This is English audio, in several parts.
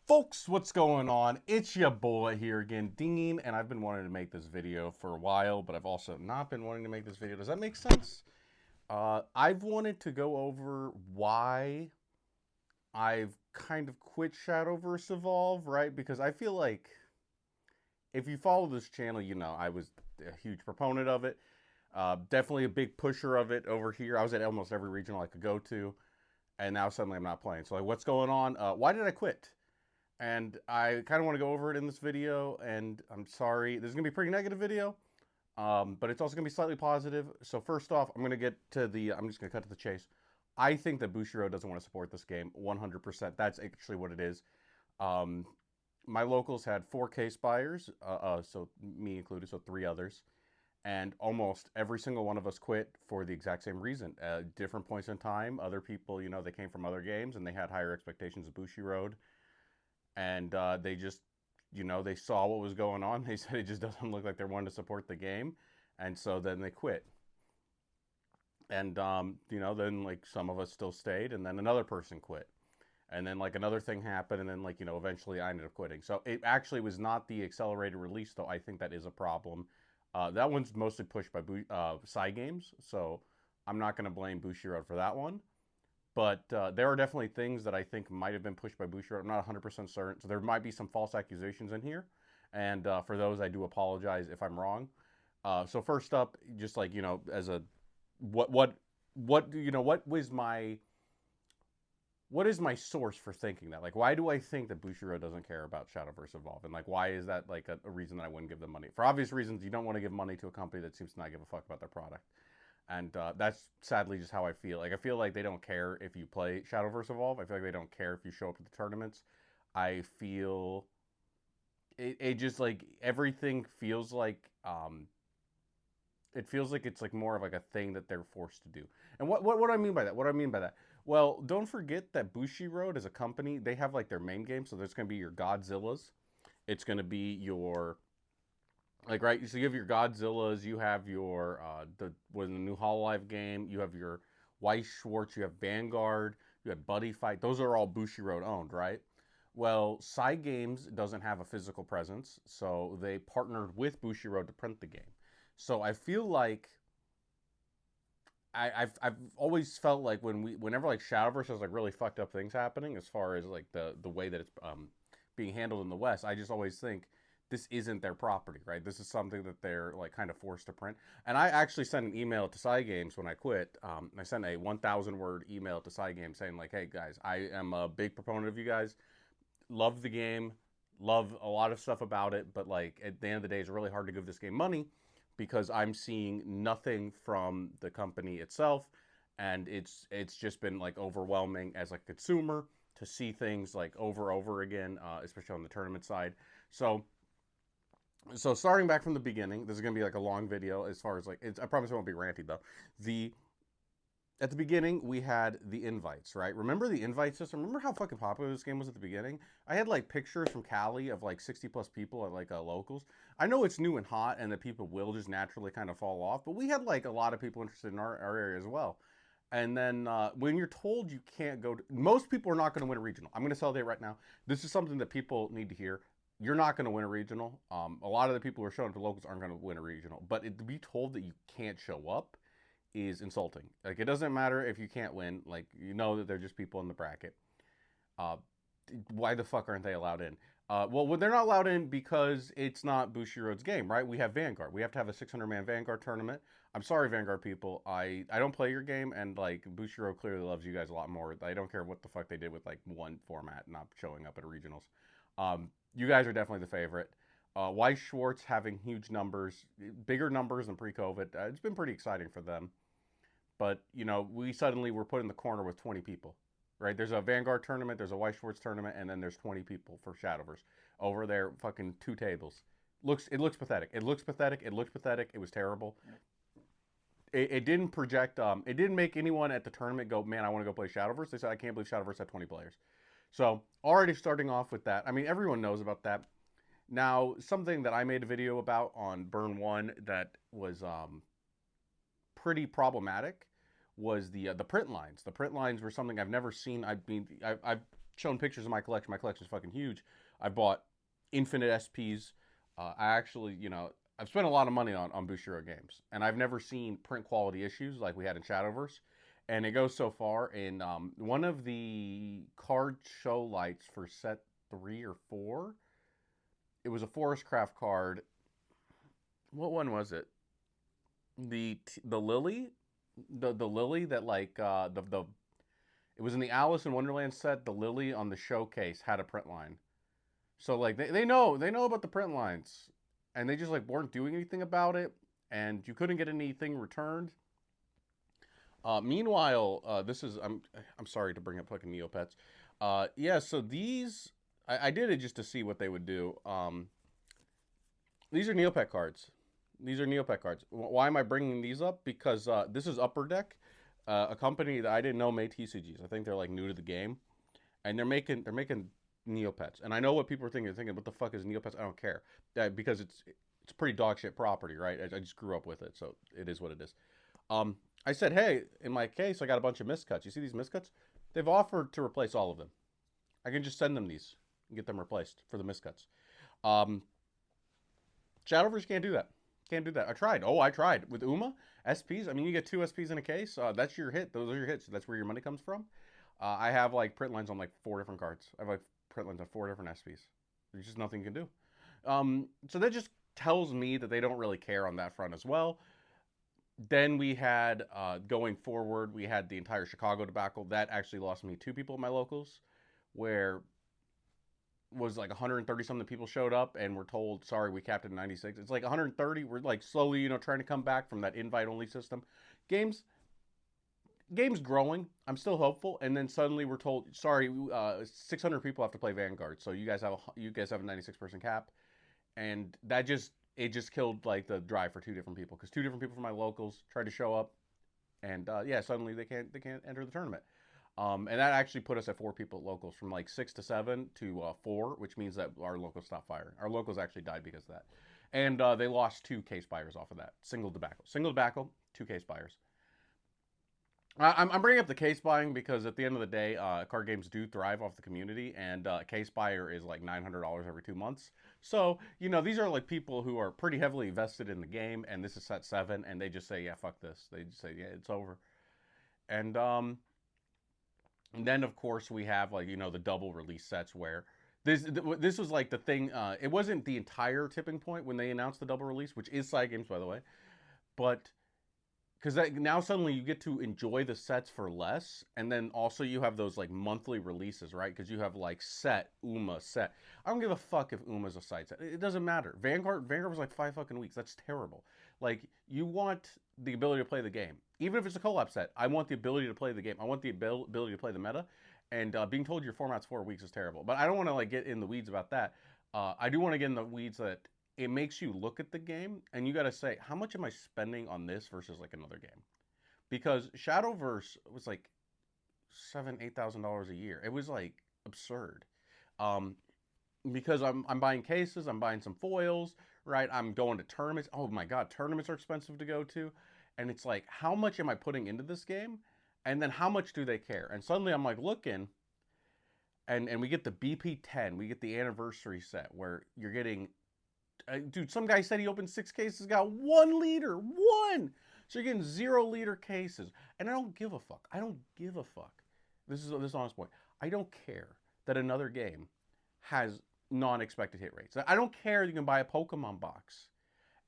Folks, what's going on? It's your boy here again, Dean, and I've been wanting to make this video for a while, but I've also not been wanting to make this video. Does that make sense? I've wanted to go over why I've kind of quit Shadowverse Evolve, right? Because I feel like if you follow this channel, you know I was a huge proponent of it. Definitely a big pusher of it over here. I was at almost every regional I could go to, and now suddenly I'm not playing. So, like, what's going on? Why did I quit? And I kind of want to go over it in this video, and I'm sorry, this is going to be a pretty negative video, but it's also going to be slightly positive. So first off, I'm just going to cut to the chase. I think that Bushiroad doesn't want to support this game 100%. That's actually what it is. Um, my locals had 4 case buyers, so me included, so 3 others. And almost every single one of us quit for the exact same reason. Different points in time, other people, you know, they came from other games and they had higher expectations of Bushiroad. And they just, you know, they saw what was going on. They said it just doesn't look like they're wanting to support the game, and so then they quit. And you know, then like some of us still stayed, and then another person quit, and then like another thing happened, and then like, you know, eventually I ended up quitting. So it actually was not the accelerated release, though. I think that is a problem. That one's mostly pushed by side games, so I'm not going to blame Bushiroad for that one. But there are definitely things that I think might have been pushed by Bushiroad. I'm not 100% certain. So there might be some false accusations in here. And for those, I do apologize if I'm wrong. So first up, just like, you know, as a, you know, what is my source for thinking that? Like, why do I think that Bushiroad doesn't care about Shadowverse Evolve? And like, why is that like a reason that I wouldn't give them money? For obvious reasons, you don't want to give money to a company that seems to not give a fuck about their product. And that's sadly just how I feel. Like, I feel like they don't care if you play Shadowverse Evolve. I feel like they don't care if you show up to the tournaments. I feel it just like everything feels like it feels like it's like more of like a thing that they're forced to do. And what do I mean by that? What do I mean by that? Well, don't forget that Bushiroad as a company, they have like their main game. So there's going to be your Godzillas. It's going to be your like, right, so you have your Godzillas, you have your the new Hololive game, you have your Weiss Schwartz, you have Vanguard, you have Buddy Fight. Those are all Bushiroad owned, right? Well, Side Games doesn't have a physical presence, so they partnered with Bushiroad to print the game. So I feel like I've always felt like whenever like Shadowverse has like really fucked up things happening as far as like the way that it's being handled in the West, I just always think this isn't their property, right? This is something that they're like kind of forced to print. And I actually sent an email to Side Games when I quit. I sent a 1,000 word email to Side Games saying like, hey guys, I am a big proponent of you guys. Love the game, love a lot of stuff about it, but like at the end of the day, it's really hard to give this game money because I'm seeing nothing from the company itself, and it's just been like overwhelming as a consumer to see things like over again, especially on the tournament side. So starting back from the beginning, this is gonna be like a long video as far as like I promise it won't be ranty though. The At the beginning we had the invites, right? Remember the invite system? Remember how fucking popular this game was at the beginning? I had like pictures from Cali of like 60 plus people at like locals. I know it's new and hot and that people will just naturally kind of fall off, but we had like a lot of people interested in our area as well. And then when you're told you can't go, most people are not going to win a regional. I'm going to tell you right now. This is something that people need to hear. You're not going to win a regional. A lot of the people who are showing up to locals aren't going to win a regional. But to be told that you can't show up is insulting. Like, it doesn't matter if you can't win. Like, you know that they're just people in the bracket. Uh, why the fuck aren't they allowed in? Well, they're not allowed in because it's not Bushiroad's game, right? We have Vanguard. We have to have a 600-man Vanguard tournament. I'm sorry, Vanguard people. I don't play your game, and like Bushiroad clearly loves you guys a lot more. I don't care what the fuck they did with like one format not showing up at regionals. You guys are definitely the favorite. Weiss Schwartz having huge numbers, bigger numbers than pre-COVID. It's been pretty exciting for them. But, you know, we suddenly were put in the corner with 20 people, right? There's a Vanguard tournament, there's a Weiss Schwartz tournament, and then there's 20 people for Shadowverse. Over there, fucking 2 tables. It looks pathetic. It looks pathetic. It looks pathetic. It was terrible. It didn't project, it didn't make anyone at the tournament go, man, I want to go play Shadowverse. They said, I can't believe Shadowverse had 20 players. So, already starting off with that, I mean, everyone knows about that. Now, something that I made a video about on Burn 1 that was pretty problematic was the print lines. The print lines were something I've never seen. I've shown pictures of my collection. My collection is fucking huge. I bought infinite SPs. I actually, I've spent a lot of money on Bushiroad games, and I've never seen print quality issues like we had in Shadowverse. And it goes so far in one of the card show lights for set 3 or 4. It was a Forest Craft card. What one was it? The lily, the lily that like the it was in the Alice in Wonderland set. The lily on the showcase had a print line. So like they know about the print lines, and they just like weren't doing anything about it, and you couldn't get anything returned. Meanwhile, this is I'm sorry to bring up fucking Neopets. Yeah, so these I did it just to see what they would do. These are Neopet cards. These are Neopet cards. Why am I bringing these up? Because this is Upper Deck, a company that I didn't know made TCGs. I think they're like new to the game, and they're making Neopets. And I know what people are thinking. They're thinking, what the fuck is Neopets? I don't care, because it's pretty dog shit property, right? I just grew up with it, so it is what it is. I said, hey, in my case, I got a bunch of miscuts. You see these miscuts? They've offered to replace all of them. I can just send them these and get them replaced for the miscuts. Shadowverse can't do that. Can't do that. I tried. Oh, I tried. With Uma, SPs, I mean, you get 2 SPs in a case. That's your hit. Those are your hits. That's where your money comes from. I have, like, print lines on, like, 4 different cards. I have, like, print lines on 4 different SPs. There's just nothing you can do. So that just tells me that they don't really care on that front as well. Then we had, going forward, we had the entire Chicago debacle. That actually lost me 2 people in my locals, where was like 130 something people showed up and were told, sorry, we capped it at 96. It's like 130. We're like slowly, trying to come back from that invite only system. Games growing. I'm still hopeful. And then suddenly we're told, sorry, 600 people have to play Vanguard. So you guys have a 96 person cap. And it just killed like the drive for 2 different people, because 2 different people from my locals tried to show up, and yeah, suddenly they can't enter the tournament. And that actually put us at 4 people at locals, from like 6 to 7 to 4, which means that our locals stopped firing. Our locals actually died because of that. And they lost 2 case buyers off of that. Single debacle, 2 case buyers. I'm bringing up the case buying because at the end of the day, card games do thrive off the community, and case buyer is like $900 every 2 months. So, these are like people who are pretty heavily invested in the game, and this is set 7, and they just say, yeah, fuck this. They just say, yeah, it's over. And then, of course, we have, like, the double release sets where this was, like, the thing. It wasn't the entire tipping point when they announced the double release, which is Side Games, by the way. But because now suddenly you get to enjoy the sets for less. And then also you have those, like, monthly releases, right? Because you have, like, Uma, set. I don't give a fuck if Uma's a side set. It doesn't matter. Vanguard was, like, 5 fucking weeks. That's terrible. Like, you want the ability to play the game. Even if it's a collab set, I want the ability to play the game. I want the ability to play the meta. And being told your format's 4 weeks is terrible. But I don't want to, like, get in the weeds about that. I do want to get in the weeds that it makes you look at the game, and you got to say, how much am I spending on this versus, like, another game? Because Shadowverse was, like, $7,000-8,000 a year. It was, like, absurd. Because I'm buying cases, I'm buying some foils, right? I'm going to tournaments. Oh my God, tournaments are expensive to go to. And it's like, how much am I putting into this game? And then how much do they care? And suddenly I'm like looking, and we get the BP10, we get the anniversary set where you're getting, dude, some guy said he opened 6 cases, got 1 liter, 1. So you're getting 0 liter cases. And I don't give a fuck. I don't give a fuck. This is honest point. I don't care that another game has non-expected hit rates. I don't care you can buy a Pokemon box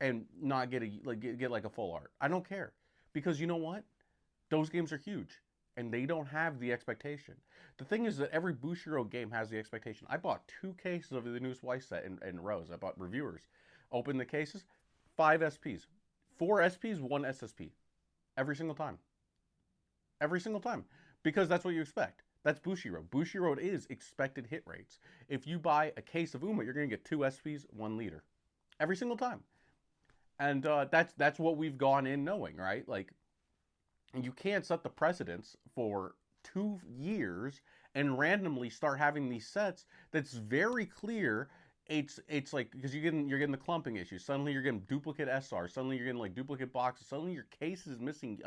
and not get a full art. I don't care, because you know what? Those games are huge, and they don't have the expectation. The thing is that every Bushiroad game has the expectation. I bought 2 cases of the newest Weiss set in rows. I bought reviewers. Opened the cases, 5 SPs, 4 SPs, 1 SSP, every single time. Every single time, because that's what you expect. That's Bushiroad. Bushiroad is expected hit rates. If you buy a case of Uma, you're going to get 2 SPs, 1 liter. Every single time. And that's what we've gone in knowing, right? Like, you can't set the precedence for 2 years and randomly start having these sets that's very clear. It's like, because you're getting the clumping issue. Suddenly you're getting duplicate SR. Suddenly you're getting, like, duplicate boxes. Suddenly your case is missing.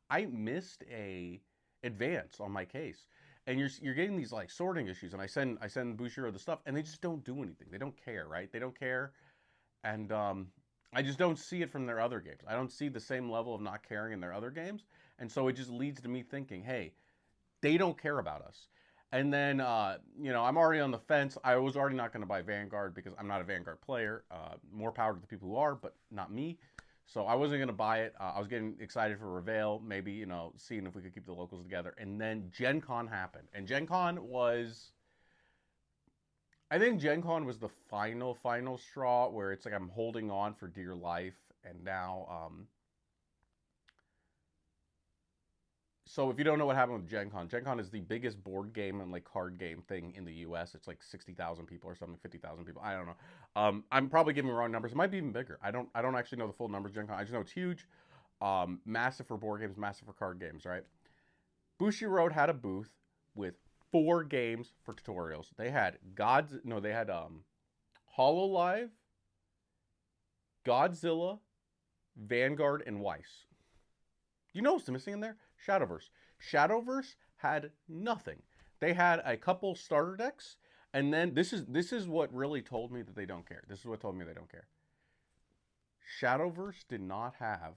I missed a advance on my case. and you're getting these like sorting issues. And I send Bushiro the stuff, and they just don't do anything. They don't care, right? They don't care, and I just don't see it from their other games. I don't see the same level of not caring in their other games, and so it just leads to me thinking, hey, they don't care about us. And then, I'm already on the fence. I was already not going to buy Vanguard because I'm not a Vanguard player. More power to the people who are, but not me. So I wasn't going to buy it. I was getting excited for Reveal, maybe, seeing if we could keep the locals together. And then Gen Con happened. And Gen Con was, I think Gen Con was the final straw where it's like I'm holding on for dear life. And now, so if you don't know what happened with Gen Con is the biggest board game and like card game thing in the U.S. It's like 60,000 people or something, 50,000 people. I don't know. I'm probably giving wrong numbers. It might be even bigger. I don't actually know the full numbers of Gen Con. I just know it's huge, massive for board games, massive for card games, right? Bushiroad had a booth with 4 games for tutorials. They had Hololive, Godzilla, Vanguard, and Weiss. You know what's missing in there? Shadowverse. Shadowverse had nothing. They had a couple starter decks, and then this is what really told me that they don't care. This is what told me they don't care. Shadowverse did not have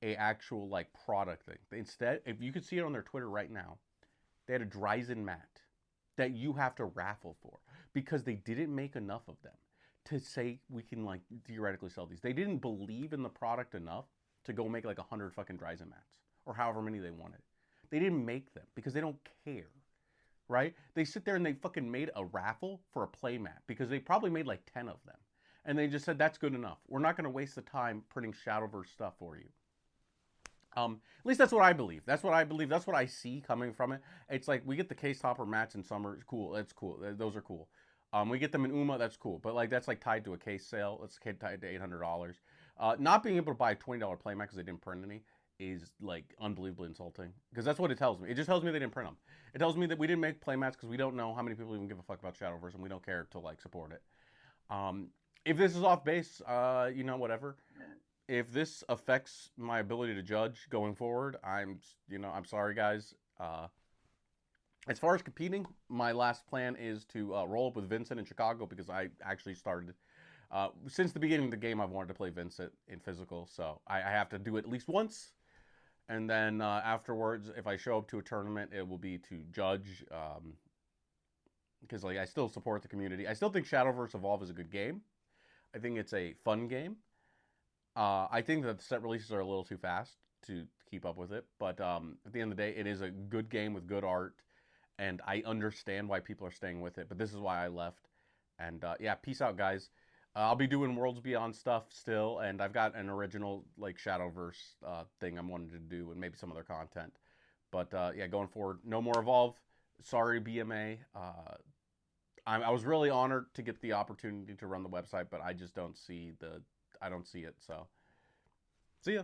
a actual like product thing. Instead, if you could see it on their Twitter right now, they had a Dryzen mat that you have to raffle for because they didn't make enough of them to say we can like theoretically sell these. They didn't believe in the product enough to go make like 100 fucking Dryzen mats or however many they wanted. They didn't make them because they don't care, right? They sit there and they fucking made a raffle for a play mat because they probably made like 10 of them. And they just said, that's good enough. We're not going to waste the time printing Shadowverse stuff for you. At least that's what I believe. That's what I believe. That's what I see coming from it. It's like we get the case topper mats in summer. It's cool. That's cool. Those are cool. We get them in UMA. That's cool. But like that's like tied to a case sale. It's tied to $800. Not being able to buy a $20 playmat because they didn't print any is like unbelievably insulting. Because that's what it tells me. It just tells me they didn't print them. It tells me that we didn't make playmats because we don't know how many people even give a fuck about Shadowverse and we don't care to like support it. If this is off base, whatever. If this affects my ability to judge going forward, I'm sorry, guys. As far as competing, my last plan is to roll up with Vincent in Chicago because I actually started since the beginning of the game. I've wanted to play Vincent in physical, so I have to do it at least once. And then afterwards, if I show up to a tournament, it will be to judge because like I still support the community. I still think Shadowverse Evolve is a good game. I think it's a fun game. I think that the set releases are a little too fast to keep up with it. But at the end of the day, it is a good game with good art. And I understand why people are staying with it. But this is why I left. And yeah, peace out, guys. I'll be doing Worlds Beyond stuff still. And I've got an original like Shadowverse thing I'm wanting to do. And maybe some other content. But yeah, going forward, no more Evolve. Sorry, BMA. I was really honored to get the opportunity to run the website. But I just don't see I don't see it. So, see ya.